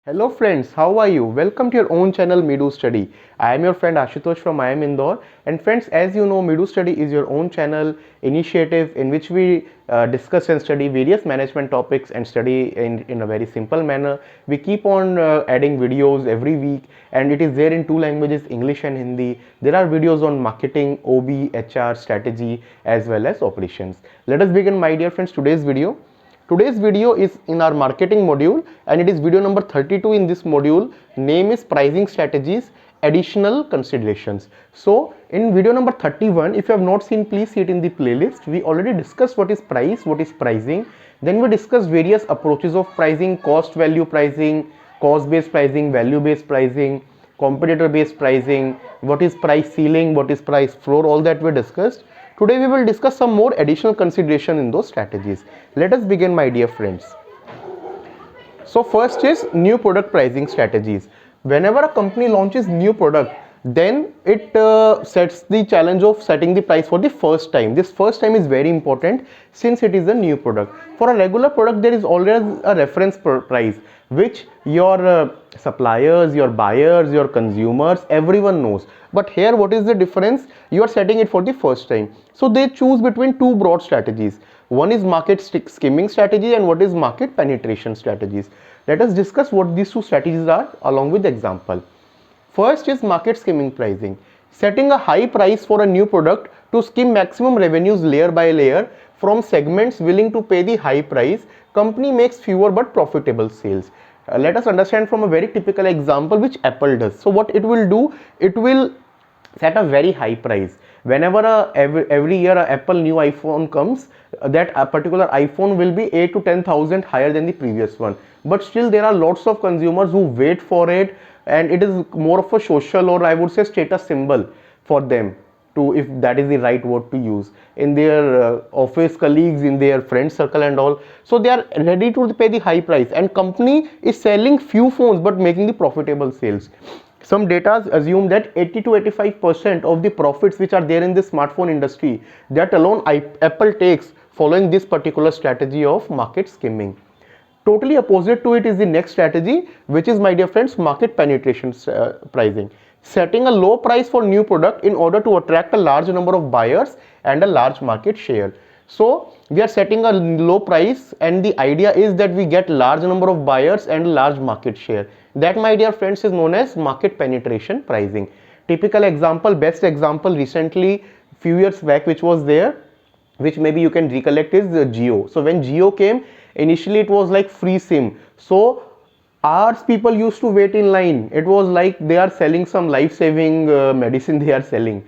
Hello friends, how are you? Welcome to your own channel Midu Study. I am your friend Ashutosh from IIM Indore, and friends, as you know, Midu Study is your own channel initiative in which we discuss and study various management topics and study in a very simple manner. We keep on adding videos every week, and it is there in two languages, English and Hindi. There are videos on marketing, OB, HR, strategy as well as operations. Let us begin, my dear friends, today's video. Today's video is in our marketing module and it is video number 32 in this module. Name is pricing strategies, additional considerations. So in video number 31, if you have not seen, please see it in the playlist. We already discussed what is price, what is pricing. Then we discussed various approaches of pricing, cost value pricing, cost based pricing, value based pricing, competitor based pricing, what is price ceiling, what is price floor, all that we discussed. Today we will discuss some more additional consideration in those strategies. Let us begin, my dear friends. So first is new product pricing strategies. Whenever a company launches new product, then it sets the challenge of setting the price for the first time. This first time is very important since it is a new product. For a regular product, there is always a reference price which your suppliers, your buyers, your consumers, everyone knows. But here, what is the difference? You are setting it for the first time. So they choose between two broad strategies. One is market skimming strategy and what is market penetration strategies. Let us discuss what these two strategies are along with the example. First is market skimming pricing. Setting a high price for a new product to skim maximum revenues layer by layer from segments willing to pay the high price. Company makes fewer but profitable sales. Let us understand from a very typical example which Apple does. So what it will do, it will set a very high price. Whenever every year a Apple new iPhone comes, that a particular iPhone will be 8 to 10,000 higher than the previous one. But still there are lots of consumers who wait for it, and it is more of a social, or I would say status symbol for them to, if that is the right word to use, in their office colleagues, in their friend circle and all. So they are ready to pay the high price, and company is selling few phones but making the profitable sales. Some data assume that 80 to 85% of the profits which are there in the smartphone industry, that alone Apple takes following this particular strategy of market skimming. Totally opposite to it is the next strategy, which is, my dear friends, market penetration pricing. Setting a low price for new product in order to attract a large number of buyers and a large market share. So we are setting a low price, and the idea is that we get large number of buyers and large market share. That, my dear friends, is known as market penetration pricing. Typical example, best example recently, few years back, which was there, which maybe you can recollect, is Jio. So when Jio came, initially it was like free SIM. So hours people used to wait in line. It was like they are selling some life-saving medicine they are selling.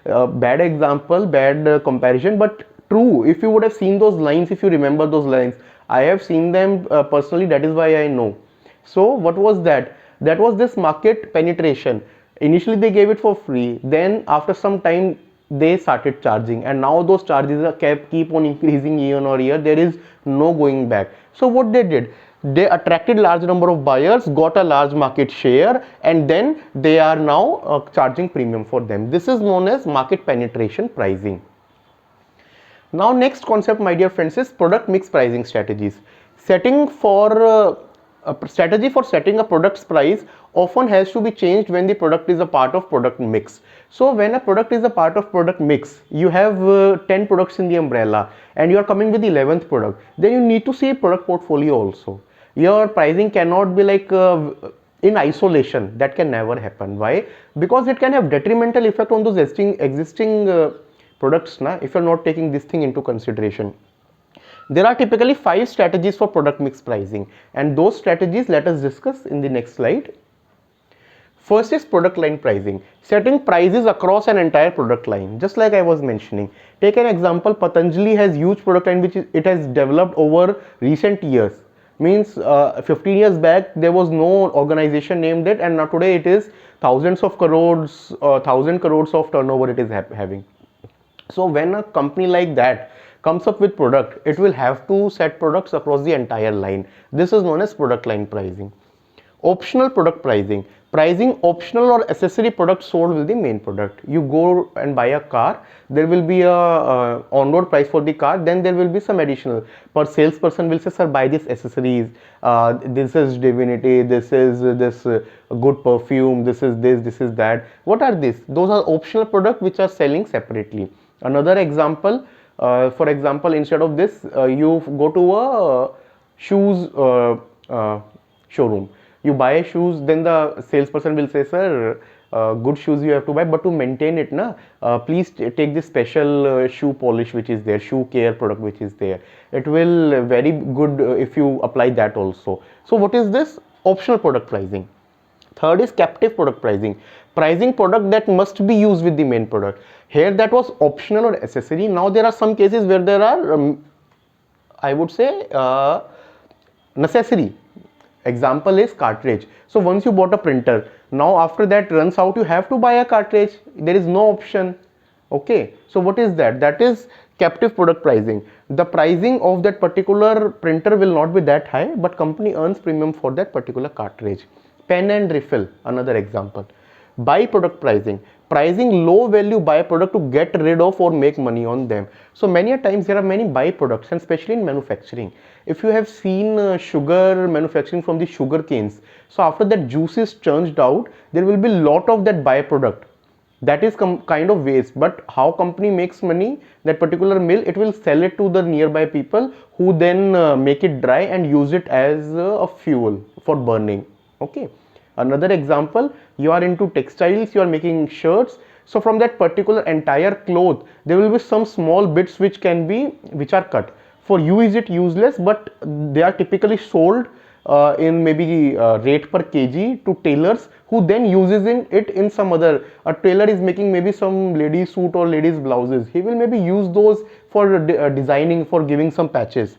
Bad example, bad comparison, but true. If you would have seen those lines, if you remember those lines, I have seen them personally, that is why I know. So what was that? That was this market penetration. Initially they gave it for free, then after some time they started charging, and now those charges are keep on increasing year on year. There is no going back. So what they did, they attracted large number of buyers, got a large market share, and then they are now charging premium for them. This is known as market penetration pricing. Now next concept, my dear friends, is product mix pricing strategies. Setting for a strategy for setting a product's price often has to be changed when the product is a part of product mix. So when a product is a part of product mix, you have 10 products in the umbrella and you are coming with the 11th product, then you need to see product portfolio also. Your pricing cannot be like in isolation. That can never happen. Why? Because it can have detrimental effect on those existing products if you are not taking this thing into consideration. There are typically 5 strategies for product mix pricing, and those strategies let us discuss in the next slide. First is product line pricing, setting prices across an entire product line. Just like I was mentioning, take an example, Patanjali has huge product line which it has developed over recent years. Means 15 years back there was no organization named it, and now today it is thousands of crores, 1000 crores of turnover it is having. So when a company like that comes up with product, it will have to set products across the entire line. This is known as product line pricing. Optional product pricing. Pricing optional or accessory products sold with the main product. You go and buy a car, there will be a on-road price for the car, then there will be some additional. Per salesperson will say, sir, buy this accessories, this is divinity, this is this good perfume, this is this is that. What are these? Those are optional products which are selling separately. Another example, for example, instead of this, you go to a shoes showroom. You buy shoes, then the salesperson will say, sir, good shoes you have to buy, but to maintain it, please take this special shoe polish which is there, shoe care product which is there. It will very good if you apply that also. So what is this? Optional product pricing. Third is captive product pricing. Pricing product that must be used with the main product. Here that was optional or accessory. Now there are some cases where there are, I would say, necessary. Example is cartridge. So once you bought a printer, now after that runs out, you have to buy a cartridge. There is no option. Okay, so what is that? That is captive product pricing. The pricing of that particular printer will not be that high, but company earns premium for that particular cartridge. Pen and refill, another example. Byproduct pricing. Pricing low value byproduct to get rid of or make money on them. So many a times there are many byproducts, and especially in manufacturing. If you have seen sugar manufacturing from the sugar canes, so after that juice is churned out, there will be lot of that byproduct. That is kind of waste, but how company makes money, that particular mill, it will sell it to the nearby people who then make it dry and use it as a fuel for burning. Okay. Another example, you are into textiles, you are making shirts. So from that particular entire cloth, there will be some small bits which are cut. For you is it useless, but they are typically sold in maybe rate per kg to tailors who then uses it in some other. A tailor is making maybe some lady suit or ladies blouses. He will maybe use those for designing, for giving some patches.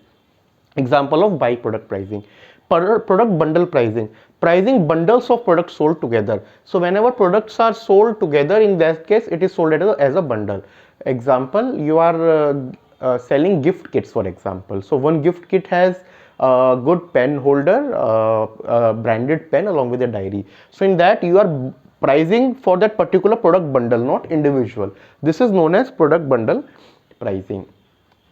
Example of byproduct pricing. Product bundle pricing. Pricing bundles of products sold together. So whenever products are sold together, in that case it is sold as a bundle. Example, you are selling gift kits, for example. So one gift kit has a good pen holder, branded pen along with a diary. So in that you are pricing for that particular product bundle, not individual. This is known as product bundle pricing.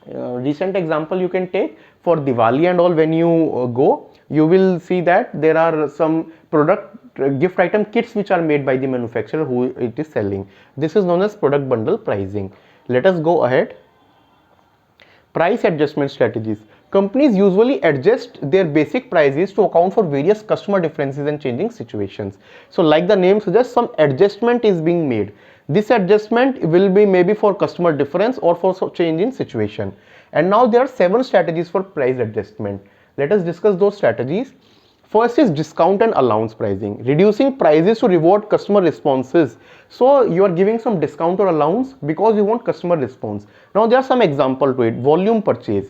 Recent example you can take for Diwali and all, when you go, you will see that there are some product gift item kits which are made by the manufacturer who it is selling. This is known as product bundle pricing. Let us go ahead. Price adjustment strategies. Companies usually adjust their basic prices to account for various customer differences and changing situations. So like the name suggests, some adjustment is being made. This adjustment will be maybe for customer difference or for change in situation. And now there are 7 strategies for price adjustment. Let us discuss those strategies. First is discount and allowance pricing. Reducing prices to reward customer responses. So you are giving some discount or allowance because you want customer response. Now there are some example to it. Volume purchase.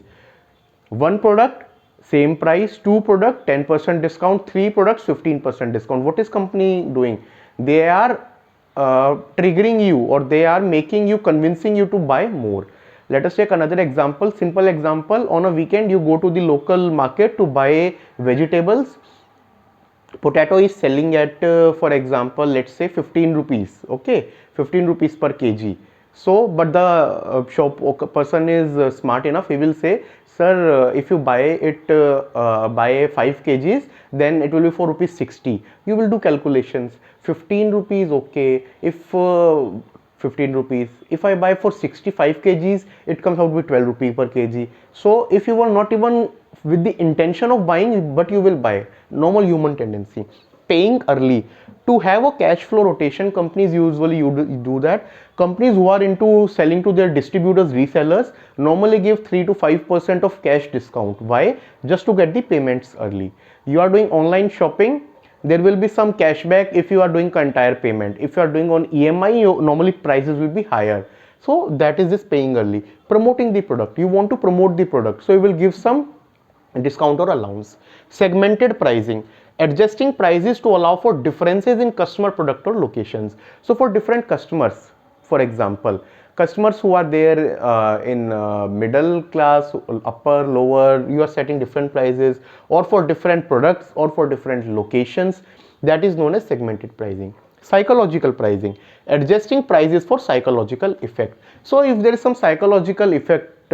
1 product, same price. 2 product, 10% discount. 3 products, 15% discount. What is company doing? They are triggering you, or they are making you, convincing you to buy more. Let us take another example, simple example. On a weekend you go to the local market to buy vegetables. Potato is selling at for example, let's say 15 rupees. Okay, 15 rupees per kg. So but the shop person is smart enough, he will say, sir, if you buy it by 5 kgs, then it will be for rupees 60. You will do calculations. 15 rupees, okay, if 15 rupees, if I buy for 65 kgs, it comes out with 12 rupees per kg. So if you are not even with the intention of buying, but you will buy, normal human tendency. Paying early. To have a cash flow rotation, companies usually do that. Companies who are into selling to their distributors, resellers, normally give 3 to 5% of cash discount. Why? Just to get the payments early. You are doing online shopping, there will be some cashback if you are doing entire payment. If you are doing on EMI, normally prices will be higher. So that is this paying early. Promoting the product. You want to promote the product, so you will give some discount or allowance. Segmented pricing. Adjusting prices to allow for differences in customer, product or locations. So for different customers, for example, customers who are there in middle class, upper, lower, you are setting different prices, or for different products or for different locations. That is known as segmented pricing. Psychological pricing, adjusting prices for psychological effect. So if there is some psychological effect,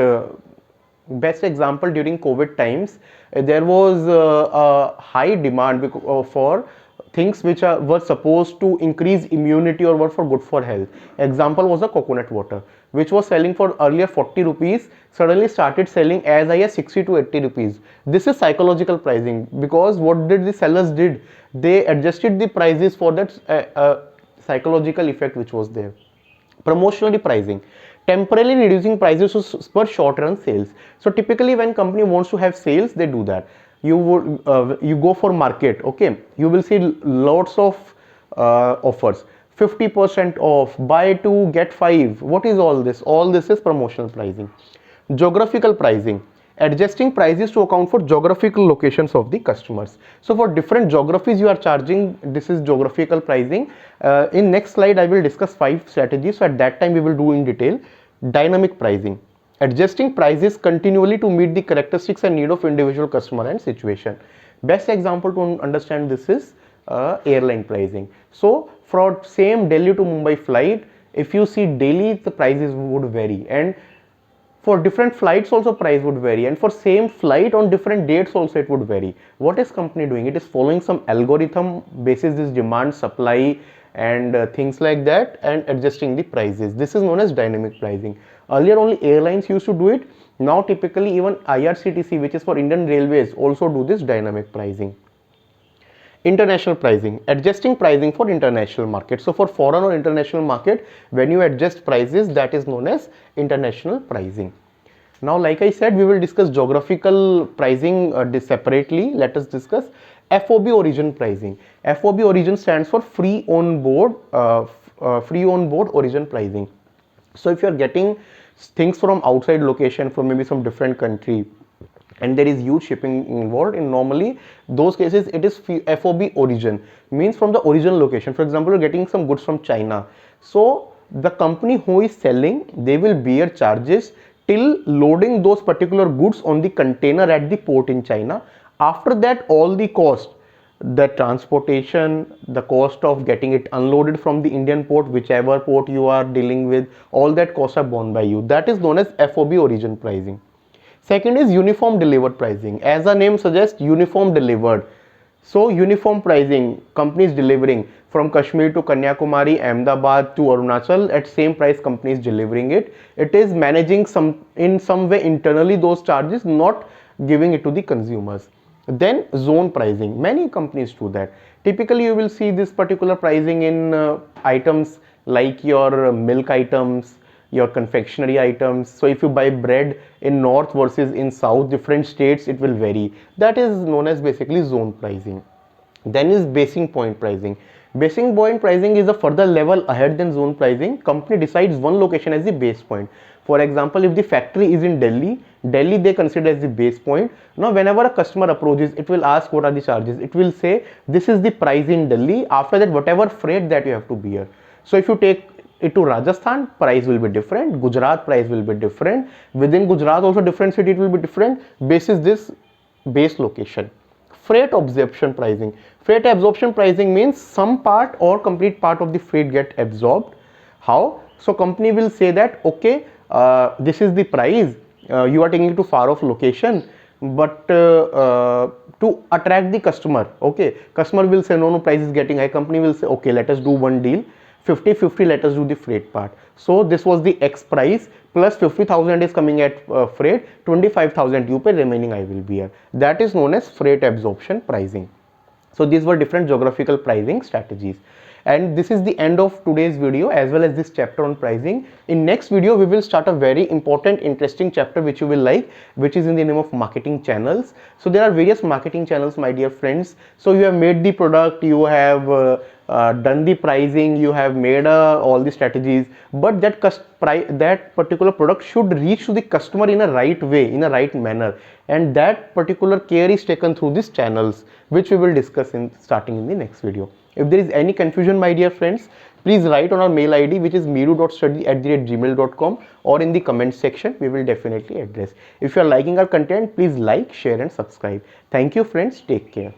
best example during COVID times, there was a high demand for things which were supposed to increase immunity or were for good for health. Example was the coconut water, which was selling for earlier 40 rupees, suddenly started selling as high as 60 to 80 rupees. This is psychological pricing, because what did the sellers did? They adjusted the prices for that psychological effect which was there. Promotionally pricing, temporarily reducing prices for short run sales. So typically when company wants to have sales, they do that. You would you go for market, okay, you will see lots of offers, 50% off, buy 2 get 5. What is all this? All this is promotional pricing. Geographical pricing, adjusting prices to account for geographical locations of the customers. So for different geographies you are charging, this is geographical pricing. In next slide I will discuss 5 strategies, so at that time we will do in detail. Dynamic pricing, adjusting prices continually to meet the characteristics and need of individual customer and situation. Best example to understand this is airline pricing. So for same Delhi to Mumbai flight, if you see daily, the prices would vary, and for different flights also price would vary, and for same flight on different dates also it would vary. What is company doing? It is following some algorithm basis this demand, supply, and things like that, and adjusting the prices. This is known as dynamic pricing. Earlier only airlines used to do it. Now typically even IRCTC, which is for Indian Railways, also do this dynamic pricing. International pricing, adjusting pricing for international market. So for foreign or international market, when you adjust prices, that is known as international pricing. Now like I said, we will discuss geographical pricing separately. Let us discuss FOB origin pricing. FOB origin stands for free on board origin pricing. So if you are getting things from outside location, from maybe some different country, and there is huge shipping involved, in normally those cases it is FOB origin, means from the original location. For example, you're getting some goods from China, so the company who is selling, they will bear charges till loading those particular goods on the container at the port in China. After that, all the cost, the transportation, the cost of getting it unloaded from the Indian port, whichever port you are dealing with, all that costs are borne by you. That is known as FOB origin pricing. Second is uniform delivered pricing. As the name suggests, uniform delivered. So uniform pricing, companies delivering from Kashmir to Kanyakumari, Ahmedabad to Arunachal, at same price companies delivering it. It is managing in some way internally those charges, not giving it to the consumers. Then zone pricing, many companies do that. Typically you will see this particular pricing in items like your milk items, your confectionery items. So if you buy bread in north versus in south, different states, it will vary. That is known as basically zone pricing. Then is basing point pricing. Basing point pricing is a further level ahead than zone pricing. Company decides one location as the base point. For example, if the factory is in Delhi they consider as the base point. Now whenever a customer approaches, it will ask what are the charges. It will say this is the price in Delhi. After that, whatever freight that you have to bear. So if you take it to Rajasthan, price will be different. Gujarat, price will be different. Within Gujarat also different city, it will be different basis this base location. Freight absorption pricing. Freight absorption pricing means some part or complete part of the freight get absorbed. How? So company will say that okay, this is the price, you are taking it to far off location, but to attract the customer, okay, customer will say no, price is getting high. Company will say okay, let us do one deal, 50-50, let us do the freight part. So this was the X price, plus 50,000 is coming at freight, 25,000 you pay, remaining I will bear. That is known as freight absorption pricing. So these were different geographical pricing strategies. And this is the end of today's video as well as this chapter on pricing. In next video we will start a very important, interesting chapter which you will like, which is in the name of marketing channels. So there are various marketing channels, my dear friends. So you have made the product, you have done the pricing, you have made all the strategies, but that particular product should reach to the customer in a right way, in a right manner, and that particular care is taken through these channels, which we will discuss in starting in the next video. If there is any confusion, my dear friends, please write on our mail ID, which is meedu.study@gmail.com, or in the comment section. We will definitely address. If you are liking our content, please like, share and subscribe. Thank you friends. Take care.